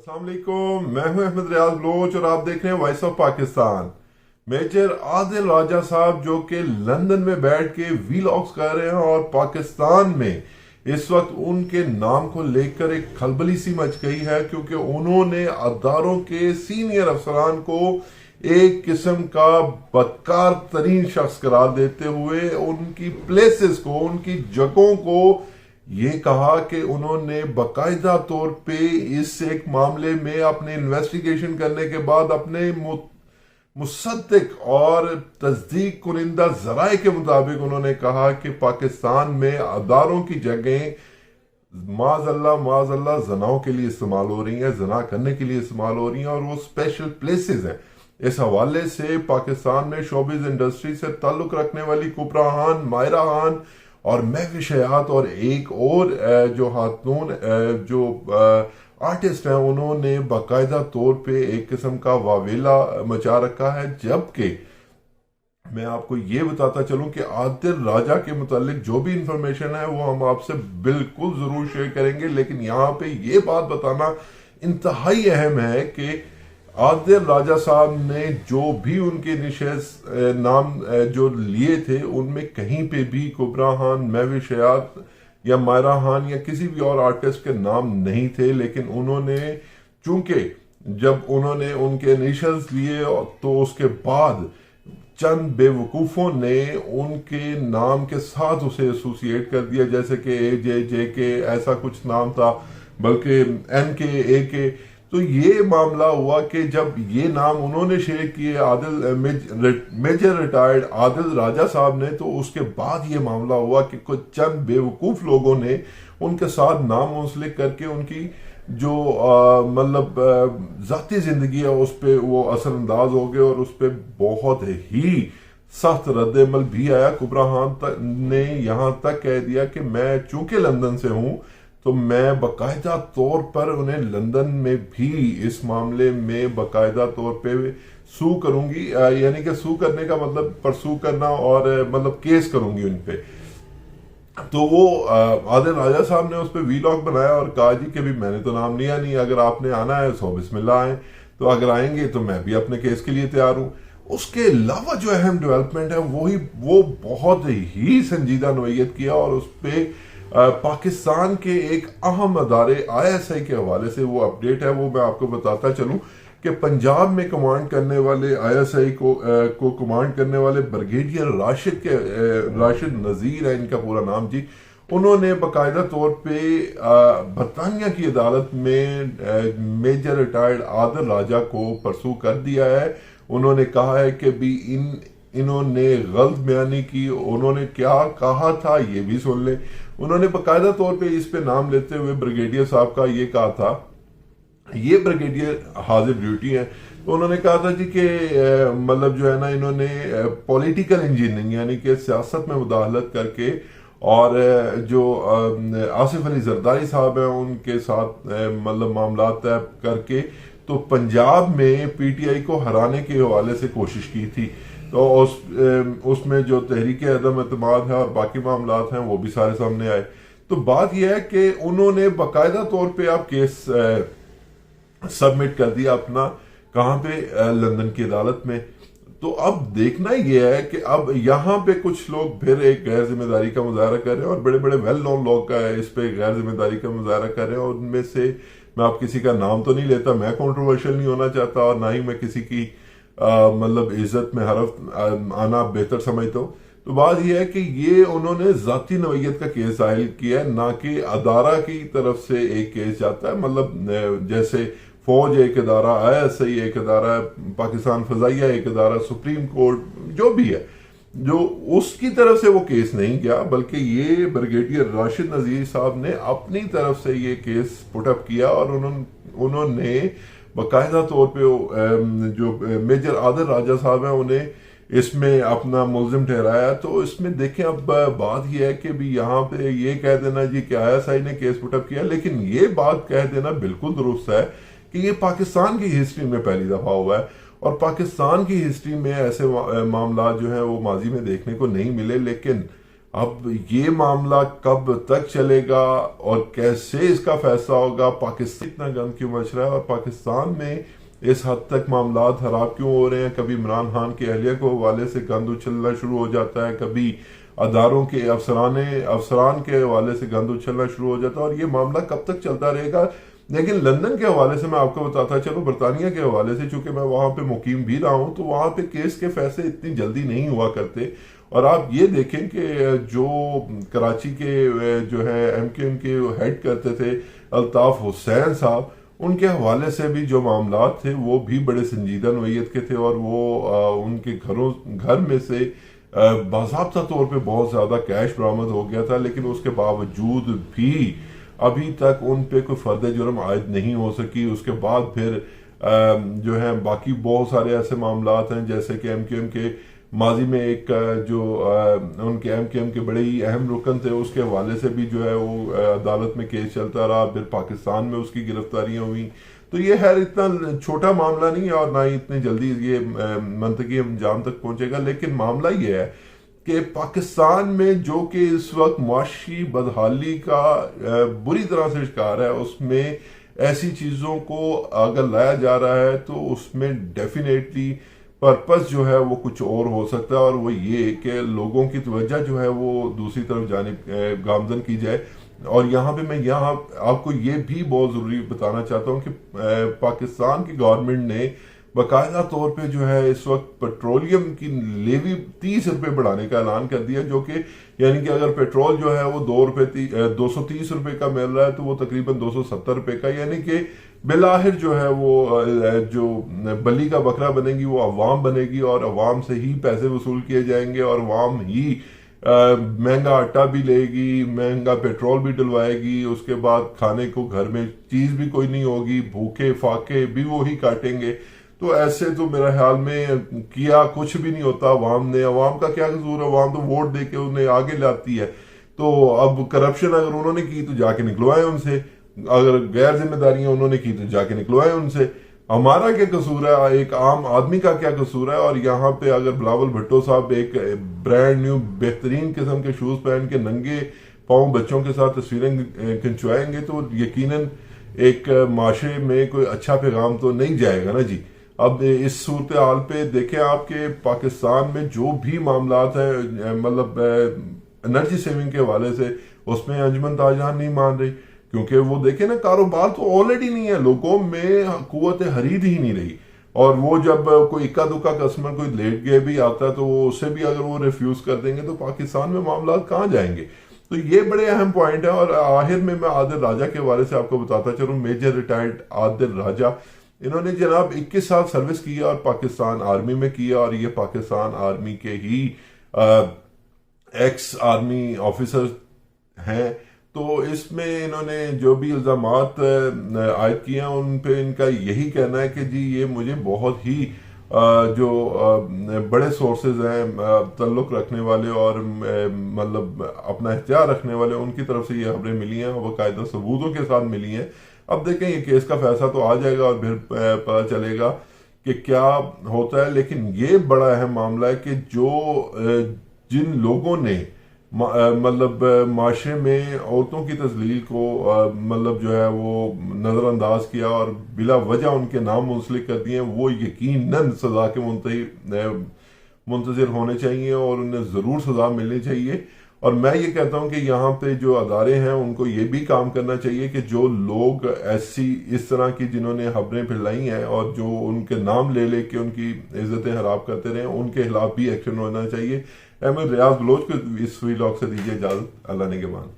अस्सलाम वालेकुम, मैं हूं अहमद रियाज बलोच और आप देख रहे हैं voice of Pakistan. Major Adil Raja साहब जो कि लंदन में बैठ के वीलॉग्स कर रहे हैं और पाकिस्तान में इस वक्त उनके नाम को लेकर एक खलबली सी मच गई है, क्योंकि उन्होंने अदारों के सीनियर अफसरान को एक किस्म का बदकार तरीन शख्स करार देते हुए उनकी प्लेसेस को, उनकी जगहों को ये कहा कि उन्होंने बाकायदा तौर पे इस एक मामले में अपने इन्वेस्टिगेशन करने के बाद अपने मुसद्दिक और तस्दीक कुनिंदा जराए के मुताबिक उन्होंने कहा कि पाकिस्तान में अदारों की जगह माजल्ला जनाओं के लिए इस्तेमाल हो रही हैं, जना करने के लिए इस्तेमाल हो रही हैं और वो स्पेशल प्लेसेस हैं। इस हवाले से पाकिस्तान में शोबिज इंडस्ट्री से ताल्लुक रखने वाली कुबरा खान, मायरा खान और महविश हयात और एक और जो खातून जो आर्टिस्ट हैं, उन्होंने बाकायदा तौर पे एक किस्म का वावेला मचा रखा है। जबकि मैं आपको ये बताता चलूं कि आदिल राजा के मुतालिक जो भी इंफॉर्मेशन है वो हम आपसे बिल्कुल जरूर शेयर करेंगे, लेकिन यहाँ पे ये बात बताना इंतहाई अहम है कि आदिल राजा साहब ने जो भी उनके निशेष नाम जो लिए थे उनमें कहीं पे भी कुबरा खान, महविश हयात या मायरा खान या किसी भी और आर्टिस्ट के नाम नहीं थे। लेकिन उन्होंने चूंकि जब उन्होंने उनके इनिशियल्स लिए तो उसके बाद चंद बेवकूफ़ों ने उनके नाम के साथ उसे एसोसिएट कर दिया, जैसे कि AJJK ऐसा कुछ नाम था, बल्कि NKAK। तो ये मामला हुआ कि जब ये नाम उन्होंने शेयर किए मेजर रिटायर्ड आदिल राजा साहब ने, तो उसके बाद ये मामला हुआ कि कुछ चंद बेवकूफ़ लोगों ने उनके साथ नाम मुंसलिक करके उनकी जो मतलब ज़ाती ज़िंदगी है उस पर वो असरअंदाज हो गए और उस पर बहुत ही सख्त रद्द-ए-अमल भी आया। कुबरा खान ने यहाँ तक कह दिया कि मैं चूंकि लंदन से हूँ तो मैं बाकायदा तौर पर उन्हें लंदन में भी इस मामले में बाकायदा तौर पे सू करूंगी, यानी कि सू करने का मतलब परसू करना और मतलब केस करूंगी उन पे। तो वो आदिल राजा साहब ने उस पर वीलॉग बनाया और कहा जी कि भी मैंने तो नाम लिया नहीं, अगर आपने आना है सो बिस्मिल्लाह आए, तो अगर आएंगे तो मैं भी अपने केस के लिए तैयार हूँ। उसके अलावा जो अहम डेवलपमेंट है वो बहुत ही संजीदा नोयत किया और उस पर पाकिस्तान के एक अहम अदारे ISI के हवाले से वो अपडेट है, वो मैं आपको बताता चलूं कि पंजाब में कमांड करने वाले ISI को कमांड करने वाले ब्रिगेडियर राशिद नज़ीर है इनका पूरा नाम जी। उन्होंने बाकायदा तौर पे बरतानिया की अदालत में मेजर रिटायर्ड आदिल राजा को परसू कर दिया है। उन्होंने कहा है कि भी इन्होंने गलत बयानी की, उन्होंने क्या कहा था ये भी सुन ले। उन्होंने बाकायदा तौर पे इस पे नाम लेते हुए ब्रिगेडियर साहब का ये कहा था, ये ब्रिगेडियर हाजिर ड्यूटी है, तो उन्होंने कहा था जी कि मतलब जो है ना इन्होंने पॉलिटिकल इंजीनियरिंग यानी कि सियासत में मुदाखलत करके और जो आसिफ अली जरदारी साहब हैं उनके साथ मतलब मामला तय करके तो पंजाब में PTI को हराने के हवाले से कोशिश की थी। तो उसमें जो तहरीक अदम एतमाद है और बाकी मामलात हैं वो भी सारे सामने आए। तो बात यह है कि उन्होंने बाकायदा तौर पे आप केस सबमिट कर दिया अपना, कहाँ पे, लंदन की अदालत में। तो अब देखना यह है कि अब यहाँ पे कुछ लोग फिर एक गैर जिम्मेदारी का मुजाहरा कर रहे हैं और बड़े बड़े वेल नोन लोग इस पे गैर जिम्मेदारी का मुजाहरा कर रहे हैं और उनमें से मैं आप किसी का नाम तो नहीं लेता, मैं कंट्रोवर्शियल नहीं होना चाहता और ना ही मैं किसी की मतलब इज्जत में हरफ आना बेहतर समझता हूँ। तो बात यह है कि ये उन्होंने जाती नवैयत का केस दाखिल किया है, ना कि अदारा की तरफ से एक केस जाता है। मतलब जैसे फौज एक अदारा, ISI एक अदारा, पाकिस्तान फजाइया एक अदारा, सुप्रीम कोर्ट जो भी है, जो उसकी तरफ से वो केस नहीं गया, बल्कि ये ब्रिगेडियर राशिद नज़ीर साहब ने अपनी तरफ से ये केस पुटअप किया और उन्होंने बाकायदा तौर पे जो मेजर आदिल राजा साहब हैं उन्हें इसमें अपना मुल्जिम ठहराया। तो इसमें देखें अब बात यह है कि भी यहाँ पे ये कह देना जी कि ISI ने केस पुटअप किया, लेकिन ये बात कह देना बिल्कुल दुरुस्त है कि ये पाकिस्तान की हिस्ट्री में पहली दफा हुआ है और पाकिस्तान की हिस्ट्री में ऐसे मामला जो है वो माजी में देखने को नहीं मिले। लेकिन اب یہ معاملہ کب تک چلے گا اور کیسے اس کا فیصلہ ہوگا؟ پاکستان اتنا گند کیوں مچ رہا ہے اور پاکستان میں اس حد تک معاملات خراب کیوں ہو رہے ہیں؟ کبھی عمران خان کے اہلیہ کو حوالے سے گند اچھلنا شروع ہو جاتا ہے، کبھی اداروں کے افسران کے حوالے سے گند اچھلنا شروع ہو جاتا ہے، اور یہ معاملہ کب تک چلتا رہے گا؟ لیکن لندن کے حوالے سے میں آپ کو بتاتا چلوں، برطانیہ کے حوالے سے، چونکہ میں وہاں پہ مقیم بھی رہا ہوں، تو وہاں پہ کیس کے فیصلے اتنی جلدی نہیں ہوا کرتے. اور آپ یہ دیکھیں کہ جو کراچی کے جو ہے ایم کیو ایم کے ہیڈ کرتے تھے الطاف حسین صاحب، ان کے حوالے سے بھی جو معاملات تھے وہ بھی بڑے سنجیدہ نوعیت کے تھے، اور وہ ان کے گھر میں سے باضابطہ طور پہ بہت زیادہ کیش برآمد ہو گیا تھا، لیکن اس کے باوجود بھی ابھی تک ان پہ کوئی فرد جرم عائد نہیں ہو سکی. اس کے بعد پھر جو ہے باقی بہت سارے ایسے معاملات ہیں، جیسے کہ ایم کیو ایم کے ماضی میں ایک جو ان کے ایم کیو ایم کے بڑے ہی اہم رکن تھے، اس کے حوالے سے بھی جو ہے وہ عدالت میں کیس چلتا رہا، پھر پاکستان میں اس کی گرفتاریاں ہوئیں. تو یہ خیر اتنا چھوٹا معاملہ نہیں ہے اور نہ ہی اتنی جلدی یہ منطقی انجام تک پہنچے گا، لیکن معاملہ یہ ہے کہ پاکستان میں جو کہ اس وقت معاشی بدحالی کا بری طرح سے شکار ہے، اس میں ایسی چیزوں کو اگر لایا جا رہا ہے تو اس میں ڈیفینیٹلی پرپس جو ہے وہ کچھ اور ہو سکتا ہے، اور وہ یہ کہ لوگوں کی توجہ جو ہے وہ دوسری طرف جانب گامزن کی جائے. اور یہاں پہ میں آپ کو یہ بھی بہت ضروری بتانا چاہتا ہوں کہ پاکستان کی گورنمنٹ نے باقاعدہ طور پہ جو ہے اس وقت پیٹرولیم کی لیوی 30 روپے بڑھانے کا اعلان کر دیا، جو کہ یعنی کہ اگر پیٹرول جو ہے وہ 230 روپے کا مل رہا ہے تو وہ تقریباً 270 روپے کا، یعنی کہ بالآخر جو ہے وہ جو بلی کا بکرا بنے گی وہ عوام بنے گی، اور عوام سے ہی پیسے وصول کیے جائیں گے، اور عوام ہی مہنگا آٹا بھی لے گی، مہنگا پیٹرول بھی ڈلوائے گی، اس کے بعد کھانے کو گھر میں چیز بھی کوئی نہیں ہوگی، بھوکے فاقے بھی وہی کاٹیں گے. تو ایسے تو میرا خیال میں کیا کچھ بھی نہیں ہوتا عوام نے. عوام کا کیا قصور ہے؟ عوام تو ووٹ دے کے انہیں آگے لاتی ہے. تو اب کرپشن اگر انہوں نے کی تو جا کے نکلوائے ان سے، اگر غیر ذمہ داریاں انہوں نے کی تو جا کے نکلوائے ان سے. ہمارا کیا قصور ہے؟ ایک عام آدمی کا کیا قصور ہے؟ اور یہاں پہ اگر بلاول بھٹو صاحب ایک برانڈ نیو بہترین قسم کے شوز پہن کے ننگے پاؤں بچوں کے ساتھ تصویریں کھنچوائیں گے تو یقیناً ایک معاشرے میں کوئی اچھا پیغام تو نہیں جائے گا نا جی. اب اس صورتحال پہ دیکھیں آپ کے پاکستان میں جو بھی معاملات ہیں، مطلب انرجی سیونگ کے حوالے سے، اس میں انجمن تاجران نہیں مان رہی، کیونکہ وہ دیکھیں نا کاروبار تو آلریڈی نہیں ہے، لوگوں میں قوت خرید ہی نہیں رہی. اور وہ جب کوئی اکا دکا کسٹمر کوئی لیٹ گئے بھی آتا ہے تو وہ اسے بھی اگر وہ ریفیوز کر دیں گے تو پاکستان میں معاملات کہاں جائیں گے؟ تو یہ بڑے اہم پوائنٹ ہیں. اور آخر میں عادل راجہ کے حوالے سے آپ کو بتاتا چلوں، میجر ریٹائرڈ عادل راجہ، انہوں نے جناب 21 سال سروس کیا اور پاکستان آرمی میں کیا، اور یہ پاکستان آرمی کے ہی ایکس آرمی آفیسر ہیں. تو اس میں انہوں نے جو بھی الزامات عائد کیے ہیں ان پہ ان کا یہی کہنا ہے کہ جی یہ مجھے بہت ہی جو بڑے سورسز ہیں تعلق رکھنے والے اور مطلب اپنا اختیار رکھنے والے، ان کی طرف سے یہ خبریں ملی ہیں اور باقاعدہ ثبوتوں کے ساتھ ملی ہیں. اب دیکھیں یہ کیس کا فیصلہ تو آ جائے گا اور پھر پتہ چلے گا کہ کیا ہوتا ہے. لیکن یہ بڑا اہم معاملہ ہے کہ جن لوگوں نے مطلب معاشرے میں عورتوں کی تذلیل کو مطلب جو ہے وہ نظر انداز کیا اور بلا وجہ ان کے نام منسلک کر دیے، وہ یقیناً سزا کے منتظر ہونے چاہیے اور انہیں ضرور سزا ملنی چاہیے. اور میں یہ کہتا ہوں کہ یہاں پہ جو ادارے ہیں ان کو یہ بھی کام کرنا چاہیے کہ جو لوگ اس طرح کی جنہوں نے خبریں پھیلائی ہیں اور جو ان کے نام لے لے کے ان کی عزتیں خراب کرتے رہے، ان کے خلاف بھی ایکشن ہونا چاہیے. احمد ریاض بلوچ کو اس ویلاگ سے دیجیے اجازت. اللہ نگہبان.